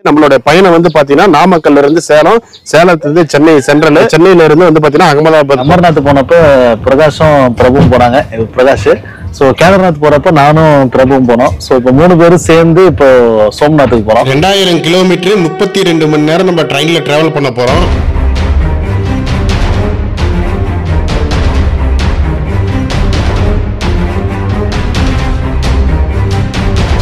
நம்மளோட பயணம் வந்து பாத்தீங்கன்னா நாமக்கல்ல இருந்து சேலம், சேலத்துல இருந்து சென்னை சென்ட்ரல், சென்னையில இருந்து வந்து பாத்தீங்கன்னா அகமதாபாத். அமர்நாத் போனப்போ பிரகாஷும் பிரபுவும் போனாங்க. பிரகாஷ் கேதார்நாத் போறப்ப நானும் பிரபுவும் போனோம். இப்போ 3 பேரும் சேர்ந்து இப்போ சோம்நாத்துக்கு போறோம். 2000 கிலோமீட்டர் 32 மணி நேரம் நம்ம ட்ரெயின்ல டிராவல் பண்ண போறோம்.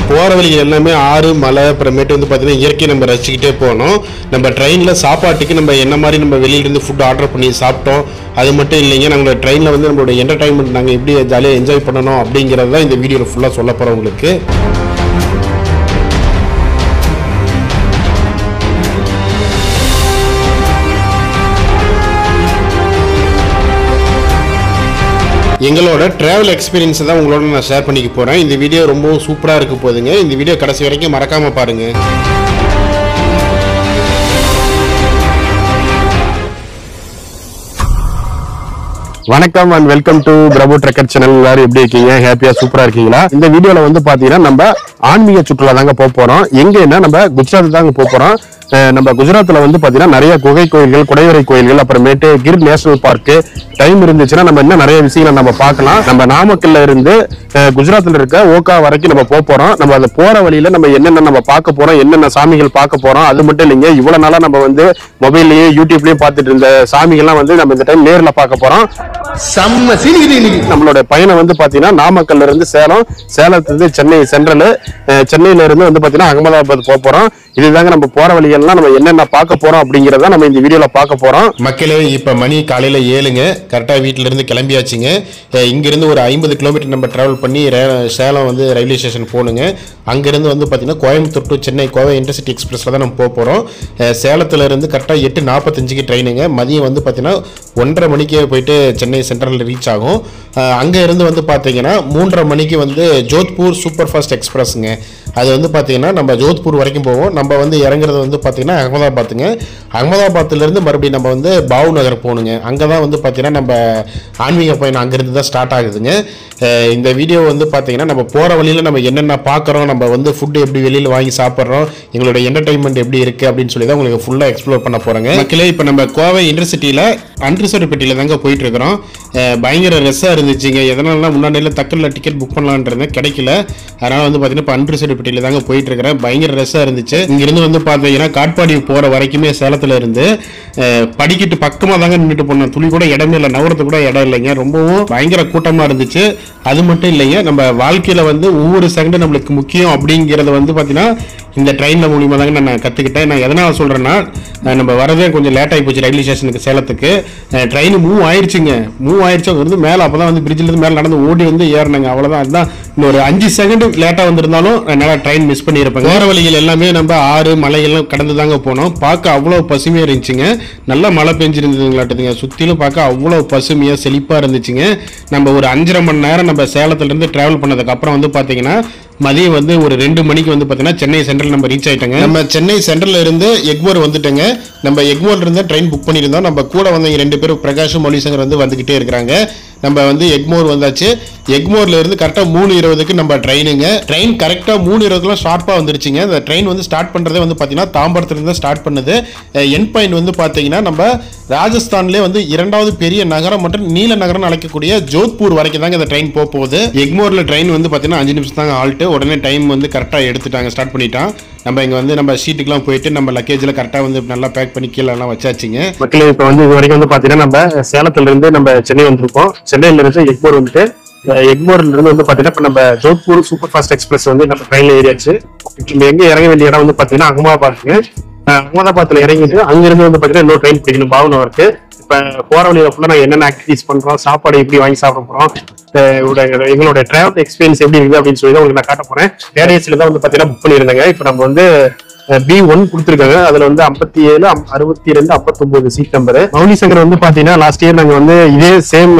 போகிற வழி எல்லாமே ஆறு மலை அப்புறமேட்டு வந்து பார்த்தீங்கன்னா இயற்கை நம்ம ரசிச்சுக்கிட்டே போகணும். நம்ம ட்ரெயினில் சாப்பாட்டுக்கு நம்ம என்ன மாதிரி நம்ம வெளியிலேருந்து ஃபுட் ஆர்டர் பண்ணி சாப்பிட்டோம் அது மட்டும் இல்லைங்க. நம்மளோட ட்ரெயினில் வந்து நம்மளோட என்டர்டைன்மெண்ட் நாங்கள் எப்படி ஜாலியாக என்ஜாய் பண்ணணும் அப்படிங்கிறது தான் இந்த வீடியோவில் ஃபுல்லாக சொல்ல போகிறோம் உங்களுக்கு. எங்களோட ட்ராவல் எக்ஸ்பீரியன்ஸை தான் உங்களோட நான் ஷேர் பண்ணிக்க போகிறேன். இந்த வீடியோ ரொம்பவும் சூப்பராக இருக்க போகுதுங்க. இந்த வீடியோ கடைசி வரைக்கும் மறக்காமல் பாருங்கள். வணக்கம் and welcome to Prabhu trekker channel. எல்லாரும் எப்படி இருக்கீங்க? ஹாப்பியா சூப்பரா இருக்கீங்களா? இந்த வீடியோல வந்து பாத்தீங்கன்னா நம்ம ஆன்மீக சுற்றுலா தாங்க போக போறோம். எங்கன்னா நம்ம குஜராத் தாங்க போக போறோம். நம்ம குஜராத்ல வந்து பாத்தீங்கன்னா நிறைய குகை கோயில்கள், குடைவரை கோயில்கள், அப்புறமேட்டு கிர் நேஷனல் பார்க்கு. டைம் இருந்துச்சுன்னா நம்ம இன்னும் நிறைய விஷயங்களை நம்ம பார்க்கலாம். நம்ம நாமக்கல்ல இருந்து குஜராத்ல இருக்க ஓகா வரைக்கும் நம்ம போக போறோம். நம்ம அதை போற வழியில நம்ம என்னென்ன நம்ம பார்க்க போறோம், என்னென்ன சாமிகள் பார்க்க போறோம், அது மட்டும் இல்லைங்க. இவ்வளவு நாளா நம்ம வந்து மொபைல்லயே யூடியூப்லயும் பார்த்துட்டு இருந்த சாமிகள்லாம் வந்து நம்ம இந்த டைம் நேர்ல பார்க்க போறோம். நம்மளோட பயணம் வந்து பாத்தீங்கன்னா நாமக்கல்ல இருந்து சேலம், சேலத்துல இருந்து சென்னை சென்ட்ரல், சென்னையில இருந்து வந்து பாத்தீங்கன்னா அகமதாபாத் போக போறோம். இதுதாங்க நம்ம போற வழிகள்லாம் நம்ம என்னென்ன பார்க்க போறோம் அப்படிங்கறத நம்ம இந்த வீடியோல பார்க்க போறோம். மக்களே, இப்ப மணி காலையில 7ங்க. கரெக்டா வீட்டுல இருந்து கிளம்பியாச்சுங்க. இங்க இருந்து ஒரு 50 கிலோமீட்டர் நம்ம டிராவல் பண்ணி சேலம் வந்து ரயில்வே ஸ்டேஷன் போகணுங்க. அங்கிருந்து வந்து பாத்தீங்கன்னா கோயம்புத்தூர் டு சென்னை கோவை இன்டர்சிட்டி எக்ஸ்பிரஸ்ல தான் நம்ம போக போறோம். சேலத்துல இருந்து கரெக்டா 8:45க்கு ட்ரெயினுங்க. மதியம் வந்து பாத்தீங்கன்னா 1:30 மணிக்கு போயிட்டு சென்னை சென்ட்ரல் ரீச் ஆகும். அங்க இருந்து வந்து பாத்தீங்கன்னா 3:30 மணிக்கு வந்து ஜோத்பூர் சூப்பர் ஃபாஸ்ட் எக்ஸ்பிரஸ்ங்க. அது வந்து பாத்தீங்கன்னா நம்ம ஜோத்பூர் வரைக்கும் போவோம். நம்ம வந்து இறங்குறது வந்து பாத்தீங்கன்னா அகமதாபாத்துங்க. அகமதாபாத்ல இருந்து மறுபடியும் நம்ம வந்து பாவு நகர் போகணுங்க. அங்கதான் வந்து பாத்தீங்கன்னா நம்ம ஆன்மீக பயணம் அங்கிருந்து தான் ஸ்டார்ட் ஆகுதுங்க. இந்த வீடியோ வந்து பாத்தீங்கன்னா நம்ம போற வழியில நம்ம என்னென்ன பார்க்குறோம், நம்ம வந்து ஃபுட்டு எப்படி வெளியில் வாங்கி சாப்பிட்றோம், எங்களோட என்டர்டைன்மெண்ட் எப்படி இருக்கு அப்படின்னு சொல்லி தான் உங்களுக்கு ஃபுல்லாக எக்ஸ்ப்ளோர் பண்ண போறோங்க. மக்களே, இப்போ நம்ம கோவை இன்டர்சிட்டியில் அன்ரிசர்வ் பெட்டியில் தாங்க போயிட்டு இருக்கிறோம். பயங்கர ரெஸ்ஸாக இருந்துச்சுங்க. எதனால முன்னாடியில் தக்கல்ல டிக்கெட் புக் பண்ணலான்றது கிடைக்கல. அதனால வந்து பார்த்தீங்கன்னா இப்போ அன்ரிசர்வ் பெட்டியில் தாங்க போயிட்டு இருக்கிறேன். பயங்கர ரெஸ்ஸாக இருந்துச்சு. இங்கிருந்து வந்து பார்த்தீங்கன்னா காட்பாடி போகிற வரைக்குமே சேலத்தில் இருந்து படிக்கிட்டு பக்கமாக தாங்க நின்றுட்டு போனோம். துளி கூட இடமே இல்லை, நவரத்து கூட இடம் இல்லைங்க. ரொம்பவும் பயங்கர கூட்டமாக இருந்துச்சு. அது மட்டும் இல்லைங்க, நம்ம வாழ்க்கையில வந்து ஒவ்வொரு செகண்டும் நம்மளுக்கு முக்கியம் அப்படிங்கிறத வந்து பார்த்தீங்கன்னா இந்த ட்ரெயினில் மூலியமா தாங்க நான் கற்றுக்கிட்டேன். நான் எதனால் சொல்கிறேன்னா, நம்ம வரதே கொஞ்சம் லேட் ஆகி போச்சு ரயில்வே ஸ்டேஷனுக்கு சேலத்துக்கு. ட்ரெயின் மூவ் ஆயிடுச்சுங்க. வந்து மேலே அப்போ தான் வந்து பிரிட்ஜிலேருந்து மேலே நடந்து ஓடி வந்து ஏறினாங்க. அவ்வளோதான். அதுதான் இன்னொரு 5 செகண்ட் லேட்டாக வந்திருந்தாலும் என்னால் ட்ரெயின் மிஸ் பண்ணியிருப்பேன். போகிற வழிகள் எல்லாமே நம்ம ஆறு மலைகள்லாம் கடந்து தாங்க போனோம். பார்க்க அவ்வளோ பசுமையாக இருந்துச்சுங்க. நல்லா மழை பெஞ்சிருந்ததுங்களாட்டுதுங்க. சுற்றிலும் பார்க்க அவ்வளோ பசுமையாக செழிப்பாக இருந்துச்சுங்க. நம்ம ஒரு 5.5 மணி நேரம் நம்ம சேலத்துலேருந்து ட்ராவல் பண்ணதுக்கப்புறம் வந்து பார்த்தீங்கன்னா மதியம் வந்து ஒரு 2 மணிக்கு வந்து பார்த்தீங்கன்னா சென்னை சென்ட்ரல் நம்ம ரீச் ஆகிட்டோங்க. நம்ம சென்னை சென்ட்ரல் இருந்து எக்மோர் வந்துட்டோங்க. நம்ம எக்மோர்ல இருந்து ட்ரெயின் புக் பண்ணியிருந்தோம். நம்ம கூட வந்தவங்க 2 பேரும் பிரகாஷும் மொழிசங்கர் வந்து வந்துகிட்டே இருக்கிறாங்க. நம்ம வந்து எக்மோர் வந்தாச்சு. எக்மோர்ல இருந்து கரெக்டாக 3:20க்கு நம்ம ட்ரெயினுங்க. ட்ரெயின் கரெக்டாக 3:20க்குலாம் ஷார்ப்பாக வந்துருச்சுங்க. இந்த ட்ரெயின் வந்து ஸ்டார்ட் பண்ணுறதே வந்து பார்த்தீங்கன்னா தாம்பரத்துலேருந்து தான் ஸ்டார்ட் பண்ணுது. என் பாயிண்ட் வந்து பார்த்தீங்கன்னா நம்ம ராஜஸ்தான்லேயே வந்து 2வது பெரிய நகரம் மற்றும் நீல நகரம் அழைக்கக்கூடிய ஜோத்பூர் வரைக்கும் தாங்க இந்த ட்ரெயின் போக போகுது. எக்மோர்ல ட்ரெயின் வந்து பார்த்தீங்கன்னா 5 நிமிஷம் தாங்க ஆல்ட்டு. உடனே டைம் வந்து கரெக்டாக எடுத்துட்டாங்க, ஸ்டார்ட் பண்ணிட்டான். நம்ம இங்கே வந்து நம்ம சீட்டுக்குலாம் போயிட்டு நம்ம லக்கேஜில் கரெக்டாக வந்து நல்லா பேக் பண்ணி கீழே எல்லாம் வச்சாச்சுங்க. மக்களே, இப்போ வந்து இது வரைக்கும் வந்து பார்த்தீங்கன்னா நம்ம சேலத்துல இருந்து நம்ம சென்னை வந்திருக்கோம். சென்னையில இருந்து எக்மோர் வந்துட்டு எக்மோர்ல இருந்து வந்து பாத்தீங்கன்னா இப்ப நம்ம ஜோத்பூர் சூப்பர் ஃபாஸ்ட் எக்ஸ்பிரஸ் வந்து நம்ம ட்ரெயின்ல ஏறியாச்சு. நம்ம எங்க இறங்க வேண்டிய இடம் வந்து பாத்தீங்கன்னா அகமதாபாத்துங்க. அகமதாபாத்ல இறங்கிட்டு அங்கிருந்து வந்து பாத்தீங்கன்னா இன்னொரு ட்ரெயின் பிடிக்கணும் பாவு நகருக்கு. இப்ப போற வழியில ஃபுல்லா நாங்க என்னென்ன ஆக்டிவிட்டிஸ் பண்றோம், சாப்பாடு எப்படி வாங்கி சாப்பிட போறோம், எங்களோட டிராவல் எக்ஸ்பீரியன்ஸ் எப்படி இருக்குது அப்படின்னு சொல்லி தான் உங்களுக்கு நான் காட்ட போறேன். ஏடிஎஸ்ல தான் வந்து பாத்தீங்கன்னா புக் பண்ணியிருந்தாங்க. இப்ப நம்ம வந்து B1 கொடுத்துருக்காங்க. அதுல வந்து 57, 62, 59 சீட் நம்பர். மௌலிசங்கர் வந்து பாத்தீங்கன்னா லாஸ்ட் இயர் நாங்க வந்து இதே சேம்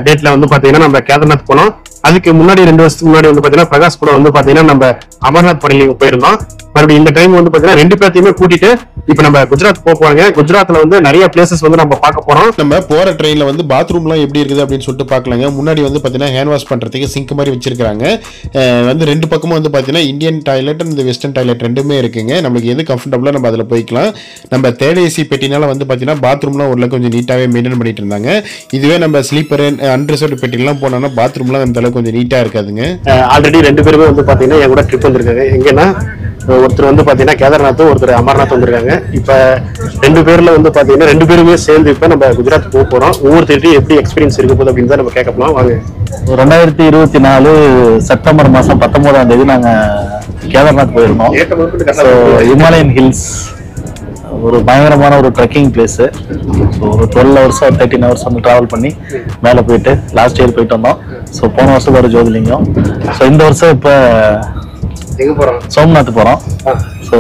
டேட்ல வந்து பாத்தீங்கன்னா நம்ம கேதார்நாத் போனோம். அதுக்கு முன்னாடி 2 வருஷத்துக்கு முன்னாடி வந்து பாத்தீங்கன்னா பிரகாஷ் கூட வந்து பாத்தீங்கன்னா நம்ம அமர்நாத் பணிக்கு போயிருந்தோம். மறுபடியும் இந்த டைம் வந்து பாத்தீங்கன்னா 2 பேர்த்தையுமே கூட்டிட்டு இப்ப நம்ம குஜராத் போவாங்க. குஜராத்ல வந்து நிறைய பிளேசஸ் வந்து நம்ம பார்க்க போறோம். நம்ம போற ட்ரெயின்ல வந்து பாத்ரூம்லாம் எப்படி இருக்குது அப்படின்னு சொல்லிட்டு பார்க்கலாங்க. முன்னாடி வந்து பாத்தீங்கன்னா ஹேண்ட் வாஷ் பண்றதுக்கு சிங்க் மாதிரி வச்சிருக்காங்க. வந்து 2 பக்கமும் வந்து பாத்தீங்கன்னா இந்தியன் டாய்லெட் இந்த வெஸ்டர்ன் டாய்லெட் ரெண்டுமே இருக்குங்க. நமக்கு எது கம்ஃபர்டபுளா நம்ம அதுல போய்க்கலாம். நம்ம தேர்ட் ஏசி பெட்டினால வந்து பாத்தீங்கன்னா பாத்ரூம்லாம் ஒரு கொஞ்சம் நீட்டாவே மெயின்டைன் பண்ணிட்டு இருந்தாங்க. இதுவே நம்ம ஸ்லீப்பர் அன்ரிசர்வ்டு பெட்டிலாம் போனோம்னா பாத்ரூம்லாம் அந்த அளவுக்கு கொஞ்சம் நீட்டா இருக்காதுங்க. ஆல்ரெடி 2 பேருமே வந்து பாத்தீங்கன்னா என் கூட ட்ரிப் வந்திருக்காங்க. எங்கன்னா ஒருத்தர் வந்து பாத்தீங்கன்னா கேதார்நாத், ஒருத்தர் அமர்நாத் வந்திருக்காங்க. இப்ப 2 பேர்ல வந்து பாத்தீங்கன்னா 2 பேருமே சேர்ந்து இப்ப நம்ம குஜராத் போக போறோம். ஒவ்வொருத்தருக்கும் எப்படி எக்ஸ்பீரியன்ஸ் இருக்க போகுது அப்படின்னு தான் நம்ம கேட்க போலாம். வாங்க. 2024 செப்டம்பர் மாசம் 19ஆம் தேதி நாங்க கேதார்நாத் போயிருந்தோம். ஹிமாலயன் ஹில்ஸ் ஒரு பயங்கரமான ஒரு ட்ரெக்கிங் பிளேஸ். ஸோ ஒரு 12 hours 13 hours வந்து டிராவல் பண்ணி மேலே போயிட்டு லாஸ்ட் இயர் போயிட்டு வந்தோம். ஸோ போன வருஷம் ஒரு ஜோதிலிங்கம். ஸோ இந்த வருஷம் இப்போ எங்க போறோம்? சோம்நாத் போறோம். ஸோ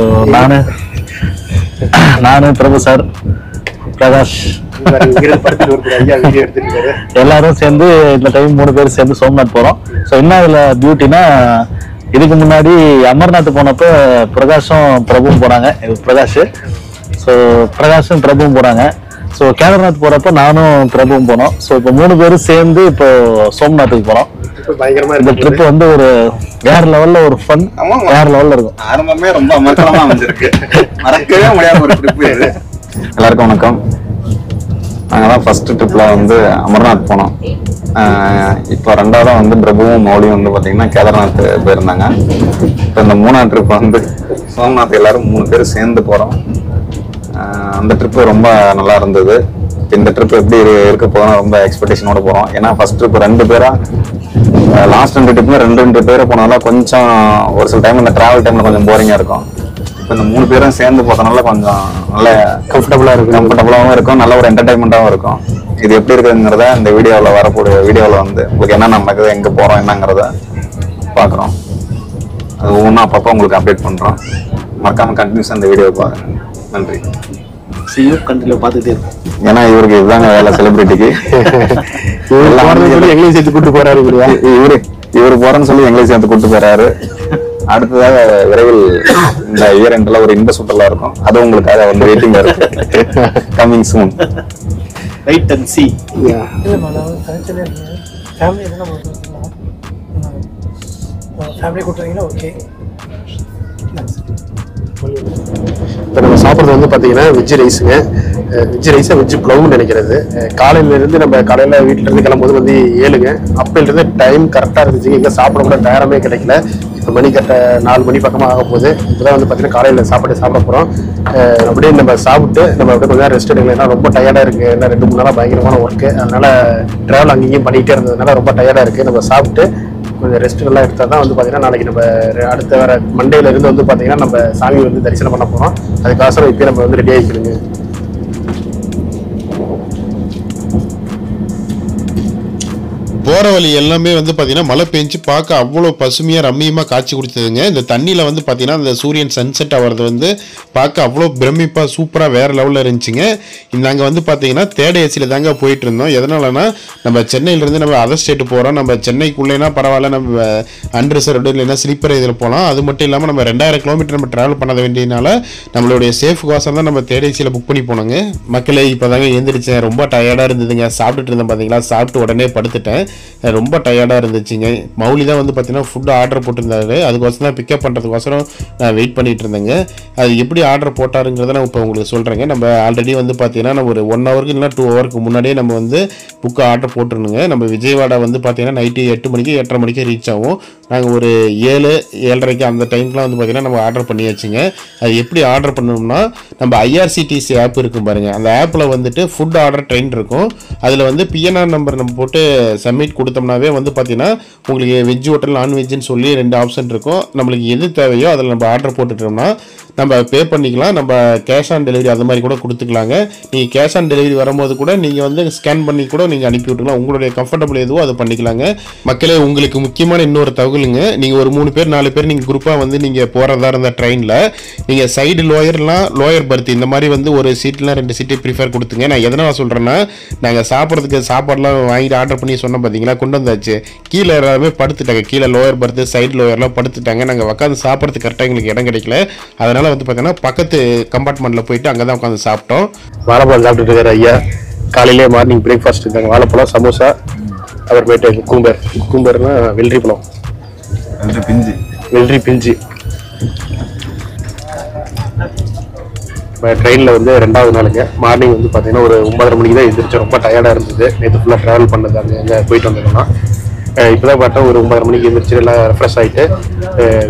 நானு பிரபு சார், பிரகாஷ் எல்லாரும் சேர்ந்து இந்த டைம் 3 பேர் சேர்ந்து சோம்நாத் போறோம். ஸோ என்ன இதுல பியூட்டினா, இதுக்கு முன்னாடி அமர்நாத் போனப்ப பிரகாஷும் பிரபுவும் போனாங்க. பிரகாஷ் ஸோ பிரகாஷும் பிரபுவும் போனாங்க. ஸோ கேதார்நாத் போறப்ப நானும் பிரபுவும் போனோம். ஸோ இப்போ 3 பேரும் சேர்ந்து இப்போ சோம்நாத்துக்கு போறோம். பயங்கரமா இந்த ட்ரிப் வந்து ஒரு வேற லெவல்ல ஒரு ஃபன், வேற லெவல்ல இருக்கும். ஆரம்பமே ரொம்ப அமர்க்கலமா அமைஞ்சிருக்கு. மறக்கவே முடியாத ஒரு ட்ரிப் இது. எல்லாருக்கும் வணக்கம். நாங்கள் தான் ஃபர்ஸ்ட் ட்ரிப்ல வந்து அமர்நாத் போனோம். இப்போ 2ஆவதா வந்து பிரபுவும் மௌலியும் வந்து பார்த்தீங்கன்னா கேதார்நாத் போயிருந்தாங்க. இப்போ இந்த 3ஆம் ட்ரிப் வந்து சோம்நாத் எல்லாரும் 3 பேர் சேர்ந்து போகிறோம். அந்த ட்ரிப்பு ரொம்ப நல்லா இருந்தது. இந்த ட்ரிப் எப்படி இருக்க போதும் ரொம்ப எக்ஸ்பெக்டேஷனோட போகிறோம். ஏன்னா ஃபர்ஸ்ட் ட்ரிப் 2 பேரா, லாஸ்ட் 2 ட்ரிப்புமே 2 பேரை போனாலும் கொஞ்சம் ஒரு சில டைம் இந்த டிராவல் டைம்ல கொஞ்சம் போரிங்கா இருக்கும். இப்போ இந்த 3 பேரும் சேர்ந்து போகிறதுனால கொஞ்சம் நல்ல கம்ஃபர்டபுளாகவும் இருக்கும், நல்ல ஒரு என்டர்டைன்மெண்ட்டாகவும் இருக்கும். இது எப்படி இருக்குங்கிறத இந்த வீடியோவில் வரக்கூடிய வீடியோவில் வந்து உங்களுக்கு என்ன நடக்குது, எங்கே போகிறோம் என்னங்கிறத பார்க்குறோம். அது ஒவ்வொன்றும் அப்பப்போ உங்களுக்கு அப்டேட் பண்ணுறோம். மறக்காமல் கண்டினியூஸாக இந்த வீடியோ பாருங்க. நன்றி. கண்டினியூ பார்த்துட்டே இருக்கும். ஏன்னா இவருக்கு இதுதாங்க வேலை, செலிபிரிட்டிக்கு எங்களையும் சேர்த்து கூட்டு போறாரு. இவரு போறேன்னு சொல்லி எங்களையும் சேர்த்து கூட்டு போறாரு. அடுத்ததாக விரைவில் இந்த இயர் எண்ட்ல ஒரு இன்ப சுற்றுலா இருக்கும். அது உங்களுக்காக வந்து வெயிட்டிங் இருக்கு. Coming soon. Wait and see. Family கூட்டுறீங்களா? ஓகே. இப்போ நம்ம சாப்பிட்றது வந்து பார்த்தீங்கன்னா வெஜ் ரைஸுங்க. வெஜ் ரைஸை வெஜ் புலவுன்னு நினைக்கிறது. காலையிலேருந்து நம்ம காலையில் வீட்டிலேருந்து கிளம்பும்போது வந்து 7ங்க. அப்போலேருந்து டைம் கரெக்டாக இருந்துச்சுங்க. எங்கே சாப்பிட கூட நேரமே கிடைக்கல. இப்போ மணி கரெக்டாக 4 மணி பக்கமாக ஆக போகுது. இப்போ தான் வந்து பார்த்தீங்கன்னா காலையில் சாப்பிட போகிறோம். அப்படியே நம்ம சாப்பிட்டு நம்ம அப்படியே கொஞ்சம் ரெஸ்ட் எடுக்கலாம். ஏன்னா ரொம்ப டயர்டாக இருக்குது. ஏன்னா 2-3 நாளாக பயங்கரமான ஒர்க்கு. அதனால் ட்ராவல் அங்கேயும் பண்ணிகிட்டே இருந்ததுனால ரொம்ப டயர்டாக இருக்குது. நம்ம சாப்பிட்டு கொஞ்சம் ரெஸ்ட் எல்லாம் எடுத்தால் தான் வந்து பார்த்தீங்கன்னா நாளைக்கு நம்ம அடுத்த வர மண்டேல இருந்து வந்து பார்த்தீங்கன்னா நம்ம சாமி வந்து தரிசனம் பண்ண போகிறோம். அதுக்காக இப்போ நம்ம வந்து ரெடி ஆகிக்கணுங்க. போகிற வழி எல்லாமே வந்து பார்த்தீங்கன்னா மழை பெஞ்சு பார்க்க அவ்வளோ பசுமையாக ரம்மியமாக காட்சி கொடுத்ததுங்க. இந்த தண்ணியில் வந்து பார்த்தீங்கன்னா அந்த சூரியன் சன்செட் ஆகிறது வந்து பார்க்க அவ்வளோ பிரமிப்பாக சூப்பராக வேறு லெவலில் இருந்துச்சுங்க. நாங்கள் வந்து பார்த்தீங்கன்னா தேர்ட் ஏசியில் தாங்க போயிட்டு இருந்தோம். எதனாலனா நம்ம சென்னையிலேருந்து நம்ம அதர் ஸ்டேட்டு போகிறோம். நம்ம சென்னைக்குள்ளேனா பரவாயில்ல, நம்ம அன்ரிசர்வ்டு இல்லைன்னா ஸ்லீப்பர் இதில் போகலாம். அது மட்டும் இல்லாமல் நம்ம 2000 கிலோமீட்டர் நம்ம ட்ராவல் பண்ண வேண்டியதுனால நம்மளுடைய சேஃப் கோசம் தான் நம்ம தேர்ட் ஏசியில் புக் பண்ணி போனோங்க. மக்களே இப்போ தாங்க எழுந்திரிச்சேன். ரொம்ப டயர்டாக இருந்ததுங்க. சாப்பிட்டுட்டு இருந்தேன் பார்த்தீங்களா, சாப்பிட்டு உடனே படுத்துட்டேன். ரொம்ப டயர்டாக இருந்துச்சுங்க. மௌலி தான் வந்து பார்த்தீங்கன்னா ஃபுட்டு ஆர்டர் போட்டிருந்தாரு. அதுக்கோசரம் தான் பிக்கப் பண்ணுறதுக்கோசரம் நான் வெயிட் பண்ணிட்டு இருந்தேங்க. அது எப்படி ஆர்டர் போட்டாருங்கிறத நான் இப்போ உங்களுக்கு சொல்கிறேங்க. நம்ம ஆல்ரெடி வந்து பார்த்தீங்கன்னா நம்ம ஒரு 1 ஹவருக்கு இல்லைனா 2 ஹவருக்கு முன்னாடியே நம்ம வந்து புக்கு ஆர்டர் போட்டுருணுங்க. நம்ம விஜயவாடா வந்து பார்த்தீங்கன்னா நைட்டு 8 மணிக்கு 8:30 மணிக்கு ரீச் ஆகும். நாங்கள் ஒரு 7-7:30 அந்த டைம்க்குலாம் வந்து பார்த்தீங்கன்னா நம்ம ஆர்டர் பண்ணியாச்சுங்க. அது எப்படி ஆர்டர் பண்ணணும்னா, நம்ம IRCTC ஆப் இருக்கும் பாருங்கள், அந்த ஆப்பில் வந்துட்டு ஃபுட் ஆர்டர் ட்ரெயின் இருக்கும். அதில் வந்து PNR நம்பர் நம்ம போட்டு சப்மிட் கொடுத்தோம்னாவே வந்து பார்த்தீங்கன்னா உங்களுக்கு வெஜ் ஹோட்டல் நான்வெஜ்னு சொல்லி 2 ஆப்ஷன் இருக்கும். நம்மளுக்கு எது தேவையோ அதில் நம்ம ஆர்டர் போட்டுட்டோம்னா நம்ம பே பண்ணிக்கலாம். நம்ம கேஷ் ஆன் டெலிவரி அது மாதிரி கூட கொடுத்துக்கலாங்க. நீங்கள் கேஷ் ஆன் டெலிவரி வரும்போது கூட நீங்கள் வந்து ஸ்கேன் பண்ணி கூட நீங்கள் அனுப்பி விட்டுக்கலாம். உங்களுடைய கம்ஃபர்டபுள் எதுவோ அதை பண்ணிக்கலாங்க. மக்களே, உங்களுக்கு முக்கியமான இன்னொரு தகவலுங்க. நீங்கள் ஒரு 3 பேர் 4 பேர் நீங்கள் குரூப்பாக வந்து நீங்கள் போகிறதா இருந்த ட்ரெயினில் நீங்கள் சைடு லோயர் பர்த் இந்த மாதிரி வந்து ஒரு சீட்லாம் 2 சீட்டு ப்ரிஃபர் கொடுத்துங்க. நான் எதனால் சொல்கிறேன்னா, நாங்கள் சாப்பிட்றதுக்கு சாப்பாடுலாம் வாங்கிட்டு ஆர்டர் பண்ணி சொன்ன பார்த்தீங்களா கொண்டு வந்தாச்சு. கீழே எல்லாருமே படுத்துட்டாங்க, கீழே லோயர் பர்த்து சைடு லோயர்லாம் படுத்துட்டாங்க. நாங்கள் உட்காந்து சாப்பிட்றது கரெக்டாக எங்களுக்கு இடம் கிடைக்கல. அதனால் வந்து பார்த்தீங்கன்னா பக்கத்து கம்பார்ட்மெண்ட்டில் போயிட்டு அங்கே தான் உட்காந்து சாப்பிட்டோம். வாழைப்பழம் சாப்பிட்டுட்டு இருக்காரு ஐயா. காலையிலே மார்னிங் பிரேக்ஃபாஸ்ட் இருந்தாங்க, வாழைப்பழம் சமோசா, அப்புறமேட்டு குக்கும்பர்னா வெள்ளரி பழம், வெள்ளரி பிஞ்சு. ட்ரெயினில் வந்து 2வது நாளுங்க. மார்னிங் வந்து பார்த்தீங்கன்னா ஒரு 9:30 மணிக்கு தான் எழுந்திரிச்சோம். ரொம்ப டயர்டாக இருந்தது, நேற்று ஃபுல்லாக ட்ராவல் பண்ணது, அங்கே போயிட்டு வந்தோம்னா. இப்போ தான் பார்த்தா ஒரு 9:30 மணிக்கு எழுந்திரிச்சு எல்லாம் ரெஃப்ரெஷ் ஆகிட்டு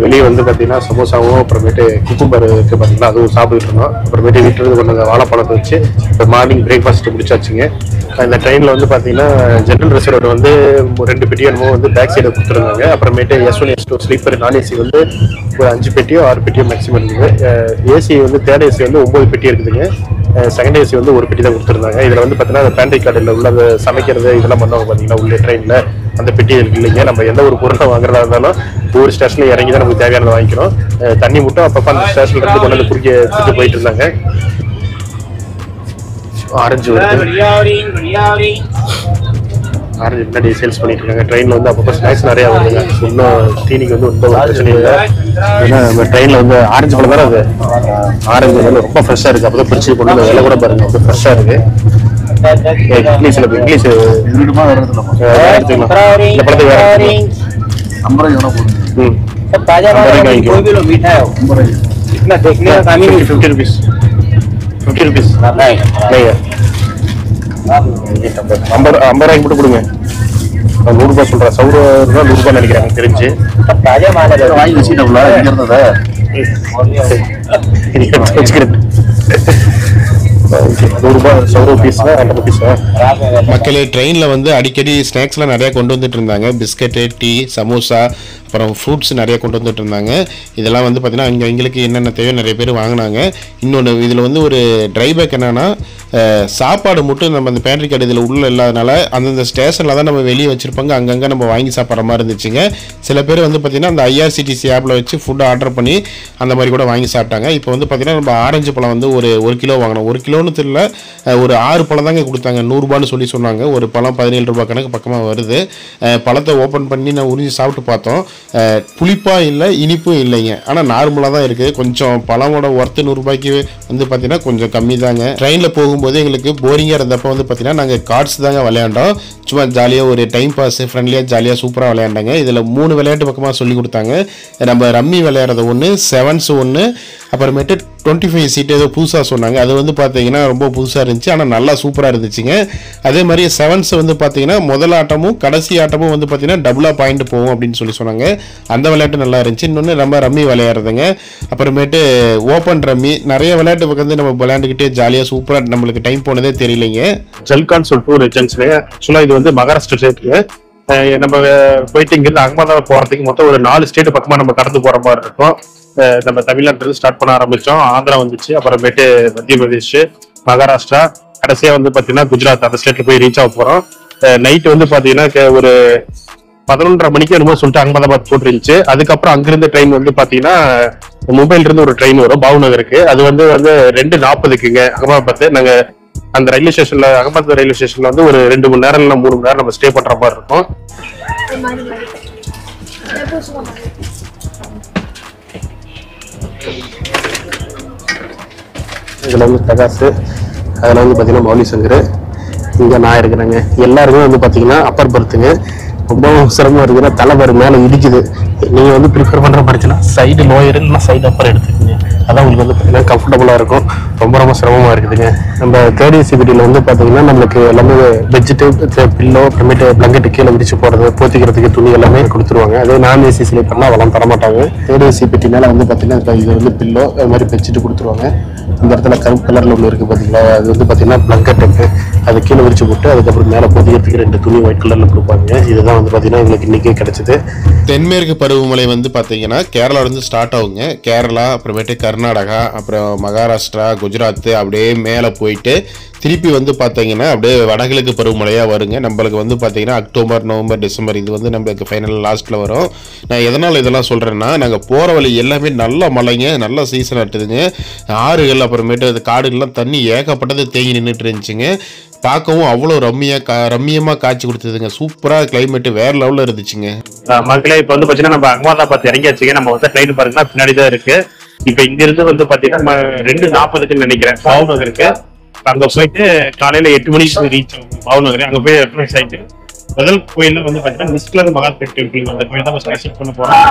வெளியே வந்து பார்த்தீங்கன்னா சமோசாவும் அப்புறமேட்டு குக்கும்பர் இருக்குது பார்த்தீங்கன்னா அதுவும் சாப்பிட்டுட்டு இருந்தோம். அப்புறமேட்டு வீட்டிலிருந்து கொண்டு வந்த வாழைப்பழத்தை வச்சு இப்போ மார்னிங் பிரேக்ஃபாஸ்ட்டு முடிச்சாச்சுங்க. இந்த ட்ரெயினில் வந்து பார்த்தீங்கன்னா ஜென்ரல் ரிசர்வர் வந்து 2 பெட்டி என்னமோ வந்து பேக் சைடை கொடுத்துருந்தாங்க. அப்புறமேட்டு S1 S2 ஸ்லீப்பர் நான் ஏசி வந்து ஒரு 5 பெட்டியோ 6 பெட்டியோ மேக்ஸிமம் இருக்குது. ஏசி வந்து 3rd ஏசி வந்து 9 பெட்டி இருக்குதுங்க. செகண்ட் ஏசி வந்து 1 பெட்டி தான் கொடுத்துருந்தாங்க. இதில் வந்து பார்த்தீங்கன்னா பேண்ட்ரி கார்டில் உள்ள சமைக்கிறது இதெல்லாம் பண்ணுவாங்க பார்த்தீங்கன்னா உள்ளே ட்ரெயினில் அந்த பெட்டி இருக்கு இல்லைங்க. நம்ம எந்த ஒரு பொருளை வாங்குறதா இருந்தாலும் ஒவ்வொரு ஸ்டேஷனில் இறங்கி தான் நமக்கு தேவையானதை வாங்கிக்கிறோம். தண்ணி மட்டும் அப்பப்போ அந்த ஸ்டேஷன்ல இருந்து கொண்டு வந்து குடிக்க போயிட்டு இருந்தாங்க. ஆரஞ்சு முன்னாடி சேல்ஸ் பண்ணிட்டு இருக்காங்க. ட்ரெயினில் வந்து அப்பப்போ ஸ்நாக்ஸ் நிறையா வருதுங்க. இன்னும் தீனிக்கு வந்து எந்த ஒரு பிரச்சனையும் இல்லை. ஏன்னா நம்ம ட்ரெயினில் வந்து ஆரஞ்சு பழம் தானே, அது ஆரஞ்சு வந்து ரொம்ப ஃப்ரெஷ்ஷாக இருக்குது. அப்போ தான் பிரிச்சு கொண்டு வந்து விலை கூட பாருங்க, ரொம்ப ஃப்ரெஷ்ஷாக இருக்குது. இங்கிலீஷ் எடுத்துக்கலாம். இந்த பழத்துக்கு வேற 50 रुपीस 50 रुपीस नहीं 50 ரூபாய்க்கு மட்டும் கொடுங்க. 100 ரூபாய் சொல்றேன், 100 ரூபாய் நினைக்கிறேன் தெரிஞ்சு. வாங்கி வச்சுட்டோம்ல இங்க இருந்ததை வச்சுக்கிறேன். 100 ரூபாய் 100 rupees-ஆ 2 rupees-ஆ. மக்களே ட்ரெயினில் வந்து அடிக்கடி ஸ்நாக்ஸ்லாம் நிறையா கொண்டு வந்துட்டு இருந்தாங்க. பிஸ்கட்டு, டீ, சமோசா, அப்புறம் ஃப்ரூட்ஸ் நிறைய கொண்டு வந்துட்டு இருந்தாங்க. இதெல்லாம் வந்து பார்த்தீங்கன்னா இங்கே எங்களுக்கு என்னென்ன தேவையோ நிறைய பேர் வாங்கினாங்க. இன்னொன்று இதில் வந்து ஒரு ட்ரைபேக் என்னென்னா சாப்பாடு மட்டும் நம்ம அந்த பேண்ட்ரி கார்டு இதில் உள்ள இல்லாதனால அந்தந்த ஸ்டேஷனில் தான் நம்ம வெளியே வச்சுருப்பாங்க, அங்கங்கே நம்ம வாங்கி சாப்பிட்ற மாதிரி இருந்துச்சுங்க. சில பேர் வந்து பார்த்திங்கன்னா அந்த IRCTC ஆப்பில் வச்சு ஃபுட்டு ஆர்டர் பண்ணி அந்த மாதிரி கூட வாங்கி சாப்பிட்டாங்க. இப்போ வந்து பார்த்திங்கன்னா நம்ம ஆரஞ்சு பழம் வந்து ஒரு 1 கிலோ வாங்கினோம். 1 கிலோன்னு தெரியல, ஒரு 6 பழம் தாங்க கொடுத்தாங்க. 100 ரூபான்னு சொல்லி சொன்னாங்க. ஒரு பழம் 17 ரூபா கணக்கு பக்கமாக வருது. பழத்தை ஓப்பன் பண்ணி நான் உறிஞ்சி சாப்பிட்டு பார்த்தோம். புளிப்பாக இல்லை, இனிப்பும் இல்லைங்க. ஆனால் நார்மலாக தான் இருக்குது. கொஞ்சம் பழமோட ஒர்த்து 100 ரூபாய்க்கு வந்து பார்த்தீங்கன்னா கொஞ்சம் கம்மி தாங்க. ட்ரெயினில் போகும்போது எங்களுக்கு போரிங்காக இருந்தப்போ வந்து பார்த்தீங்கன்னா நாங்கள் கார்ட்ஸ் தாங்க விளையாண்டோம். சும்மா ஜாலியாக ஒரு டைம் பாஸ், ஃப்ரெண்ட்லியாக ஜாலியாக சூப்பராக விளையாண்டாங்க. இதில் 3 விளையாட்டு பக்கமாக சொல்லி கொடுத்தாங்க. நம்ம ரம்மி விளையாடுறது ஒன்று, செவன்ஸ் ஒன்று, அப்புறமேட்டு 25 சீட் ஏதோ புதுசாக சொன்னாங்க. அது வந்து பார்த்தீங்கன்னா ரொம்ப புதுசாக இருந்துச்சு, ஆனால் நல்லா சூப்பராக இருந்துச்சுங்க. அதே மாதிரி செவன்ஸ் வந்து பார்த்தீங்கன்னா முதல் ஆட்டமும் கடைசி ஆட்டமும் வந்து பார்த்தீங்கன்னா டபுளாக பாயிண்ட் போகும் அப்படின்னு சொல்லி சொன்னாங்க. அந்த விளையாட்டு நல்லா இருந்துச்சு. இன்னொன்று நம்ம ரம்மி விளையாடுறதுங்க. அப்புறமேட்டு ஓப்பன் ரம்மி, நிறைய விளையாட்டு வந்து நம்ம விளையாண்டுக்கிட்டே ஜாலியாக சூப்பராக நம்மளுக்கு டைம் போனதே தெரியலைங்க. ஜல்கான் சொல்லிட்டு ஒரு ஜங்ஷனு. ஆக்சுவலாக இது வந்து மகாராஷ்டிரா ஸ்டேட்டுங்க. நம்ம போயிட்டு இங்கிருந்து அகமதாபாத் போகிறதுக்கு மொத்தம் ஒரு 4 ஸ்டேட் பக்கமாக நம்ம கடந்து போகிற மாதிரி இருக்கும். நம்ம தமிழ்நாட்டில் ஸ்டார்ட் பண்ண ஆரம்பித்தோம். ஆந்திரா வந்துச்சு, அப்புறமேட்டு மத்திய பிரதேஷ், மகாராஷ்டிரா, கடைசியாக வந்து பார்த்தீங்கன்னா குஜராத், அந்த ஸ்டேட்டில் போய் ரீச் ஆக போகிறோம். நைட்டு வந்து பார்த்தீங்கன்னா ஒரு 11:30 மணிக்கு என்னமோ சொல்லிட்டு அகமதாபாத் போட்டுருந்துச்சு. அதுக்கப்புறம் அங்கிருந்து ட்ரெயின் வந்து பார்த்தீங்கன்னா மும்பைல இருந்து ஒரு ட்ரெயின் வரும் பாவ்நகருக்கு. அது வந்து 2:40க்குங்க அகமதாபாத். நாங்கள் அந்த ரயில்வே ஸ்டேஷன்ல, அகமதாபாத் ரயில்வே ஸ்டேஷன்ல வந்து ஒரு 2 மணி நேரம் இல்லை 3 மணி நேரம் நம்ம ஸ்டே பண்ற மாதிரி இருக்கும். இதுல வந்து பிரகாஷ், அதுல வந்து பாத்தீங்கன்னா மௌலி சங்கர், இங்க நான் இருக்கிறேங்க. எல்லாருமே வந்து பாத்தீங்கன்னா அப்பர் பர்த்துங்க. ரொம்ப சிரமம் இருக்குன்னா தலைவர் மேல இடிக்குது. நீங்க வந்து ப்ரிஃபர் பண்ற மாதிரிச்சுன்னா சைடு லோயர் இல்லைன்னா சைடு அப்பர் எடுத்துக்கோங்க. அதான் உங்களுக்கு வந்து பார்த்தீங்கன்னா கம்ஃபர்டபுளாக இருக்கும். ரொம்ப சிரமமாக இருக்குதுங்க. நம்ம 3rd AC பெட்டியில் வந்து பார்த்தீங்கன்னா நம்மளுக்கு எல்லாமே பெட்ஷீட்டு, பில்லோ, அப்புறமேட்டு பிளாங்கெட்டு கீழே விரிச்சு போடுறது, போத்திக்கிறதுக்கு துணி எல்லாமே கொடுத்துருவாங்க. அதே நான் AC ஸ்லீப்பர்னா அதெல்லாம் தரமாட்டாங்க. 3rd AC பெட்டினால வந்து பார்த்தீங்கன்னா இது வந்து பில்லோ, அது மாதிரி பெட்ஷீட்டு கொடுத்துருவாங்க. இந்த இடத்துல கருப்பு கலரில் ஒன்று இருக்குது பார்த்தீங்களா, அது வந்து பார்த்தீங்கன்னா பிளாங்கெட்டுக்கு அது கீழே விரிச்சு போட்டு அதுக்கப்புறம் மேலே போத்திக்கிறதுக்கு 2 துணி ஒயிட் கலரில் கொடுப்பாங்க. இதுதான் வந்து பார்த்தீங்கன்னா எங்களுக்கு இன்றைக்கே கிடைச்சிது. தென்மேற்கு பருவமழை வந்து பார்த்தீங்கன்னா கேரளாவிலேருந்து ஸ்டார்ட் ஆகுங்க. கேரளா, அப்புறமேட்டு கர்நாடகா, அப்புறம் மகாராஷ்டிரா, குஜராத், அப்படியே மேலே போயிட்டு திருப்பி வந்து பார்த்தீங்கன்னா அப்படியே வடகிழக்கு பருவமழையாக வருங்க. நம்மளுக்கு வந்து பார்த்தீங்கன்னா அக்டோபர், நவம்பர், டிசம்பர் இது வந்து நம்மளுக்கு ஃபைனல் லாஸ்ட்டில் வரும். நான் எதனால் இதெல்லாம் சொல்கிறேன்னா, நாங்கள் போகிற வழி எல்லாமே நல்ல மழைங்க, நல்ல சீசன் ஆட்டுதுங்க. ஆறுகள், அப்புறமேட்டு அது காடுகள்லாம் தண்ணி ஏகப்பட்டது தேங்கி நின்றுட்டு இருந்துச்சுங்க. பார்க்கவும் அவ்வளோ ரம்மியமாக காட்சி கொடுத்ததுங்க. சூப்பராக கிளைமேட்டு வேற லெவலில் இருந்துச்சுங்க. மக்களே இப்போ வந்து பார்த்தீங்கன்னா நம்ம அகமதாபாத் இறங்கியாச்சுங்க. நம்ம வந்து ட்ரெயின் பாருங்கன்னா பின்னாடி தான் இருக்கு. இப்போ இங்கிருந்து வந்து பார்த்தீங்கன்னா நம்ம 2:40க்கு நினைக்கிறேன் பாவ்நகர் இருக்கு. அங்கே போயிட்டு காலையில் 8 மணிக்கு ரீச் ஆகும் பாவ்நகர். அங்கே போய் ரெஃப்ரெஷ் ஆகிட்டு முதல் கோயில்ல வந்து பார்த்தீங்கன்னா நிஷ்கலன் மகாத்மா டெம்பிள் அந்த கோயில் தான் விசிட் பண்ண போறோம்.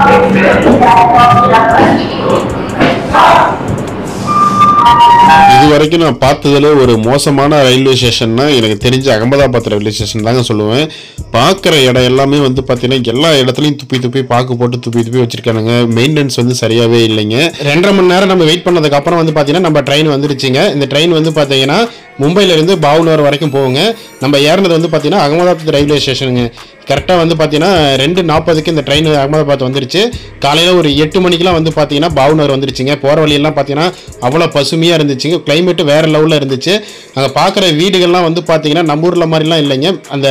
இது வரைக்கும் நான் பார்த்ததுல ஒரு மோசமான ரயில்வே ஸ்டேஷன்னா எனக்கு தெரிஞ்ச அகமதாபாத் ரயில்வே ஸ்டேஷன் தாங்க சொல்லுவேன். பார்க்குற இடம் எல்லாமே வந்து பார்த்தீங்கன்னா எல்லா இடத்துலையும் துப்பி பாக்கு போட்டு துப்பி வச்சிருக்கானுங்க. மெயின்டெனன்ஸ் வந்து சரியாகவே இல்லைங்க. 2.5 மணி நேரம் நம்ம வெயிட் பண்ணதுக்கு அப்புறம் வந்து பார்த்தீங்கன்னா நம்ம ட்ரெயின் வந்துருச்சுங்க. இந்த ட்ரெயின் வந்து பார்த்தீங்கன்னா மும்பையிலேருந்து பாவ்நகர் வரைக்கும் போகுங்க. நம்ம ஏறினது வந்து பார்த்தீங்கன்னா அகமதாபாத் ரயில்வே ஸ்டேஷனுங்க. கரெக்டாக வந்து பார்த்தீங்கன்னா 2:40க்கு இந்த ட்ரெயின் அகமதாபாத் வந்துருச்சு. காலையில் ஒரு 8 மணிக்கெலாம் வந்து பார்த்தீங்கன்னா பாவ்நகர் வந்துருச்சுங்க. போகிற வழியெல்லாம் பார்த்தீங்கன்னா அவ்வளோ பசுமையாக இருந்துச்சுங்க. கிளைமேட்டு வேறு லெவலில் இருந்துச்சு. அங்கே பார்க்குற வீடுகள்லாம் வந்து பார்த்தீங்கன்னா நம்ம ஊரில் மாதிரிலாம் இல்லைங்க. அந்த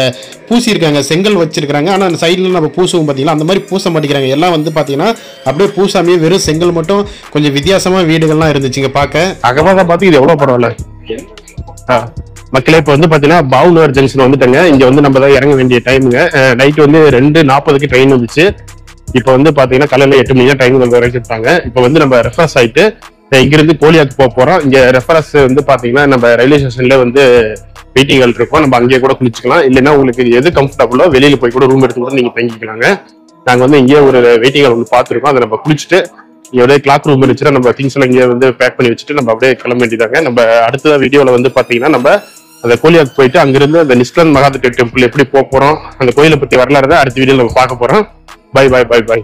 பூசியிருக்காங்க, செங்கல் வச்சிருக்காங்க. ஆனால் அந்த சைடில் நம்ம பூசுவோம் பார்த்தீங்கன்னா அந்த மாதிரி பூச மாட்டேங்கிறாங்க. எல்லாம் வந்து பார்த்தீங்கன்னா அப்படியே பூசாமே வெறும் செங்கல் மட்டும் கொஞ்சம் வித்தியாசமாக வீடுகள்லாம் இருந்துச்சுங்க பார்க்க. அகமதாபாத் இது எவ்வளோ பரவாயில்ல மக்களே. இப்போ வந்து பார்த்தீங்கன்னா பாவ்நகர் ஜங்ஷன் வந்துட்டாங்க. இங்கே வந்து நம்ம தான் இறங்க வேண்டிய டைமுங்க. நைட் வந்து 2:40க்கு ட்ரெயின் வந்துச்சு. இப்போ வந்து பார்த்தீங்கன்னா காலையில் 8 மணிக்கு ட்ரெயின் வந்து இறக்கிட்டாங்க. இப்போ வந்து நம்ம ரெஃப்ரெஷ் ஆகிட்டு இங்கிருந்து கோலியாக்கு போக போகிறோம். இங்கே ரெஃப்ரெஷ் வந்து பார்த்தீங்கன்னா நம்ம ரயில்வே ஸ்டேஷன்ல வந்து வெயிட்டிங் ஹால் இருக்கும். நம்ம அங்கேயே கூட குளிச்சுக்கலாம். இல்லைன்னா உங்களுக்கு எது கம்ஃபர்டபுளோ வெளியில் போய் கூட ரூம் எடுத்து கூட நீங்கள் தங்கிக்கலாங்க. நாங்கள் வந்து இங்கேயே ஒரு வெயிட்டிங் ஹால் ஒன்று பார்த்துருக்கோம். அதை நம்ம குளிச்சுட்டு இங்கே கிளாக் ரூம் இருந்துச்சுன்னா நம்ம திங்ஸ் எல்லாம் இங்கே வந்து பேக் பண்ணி வச்சுட்டு நம்ம அப்படியே கிளம்ப வேண்டியதாங்க. நம்ம அடுத்த வீடியோவில் வந்து பார்த்தீங்கன்னா நம்ம அந்த கோலியாக்கு போயிட்டு அங்கிருந்து அந்த நிஷ்கலன் மகாத்மா டெம்பிள் எப்படி போக போகிறோம், அந்த கோயிலை பற்றி வரலாறு அடுத்த வீடியோவில் நம்ம பார்க்க போகிறோம். பை.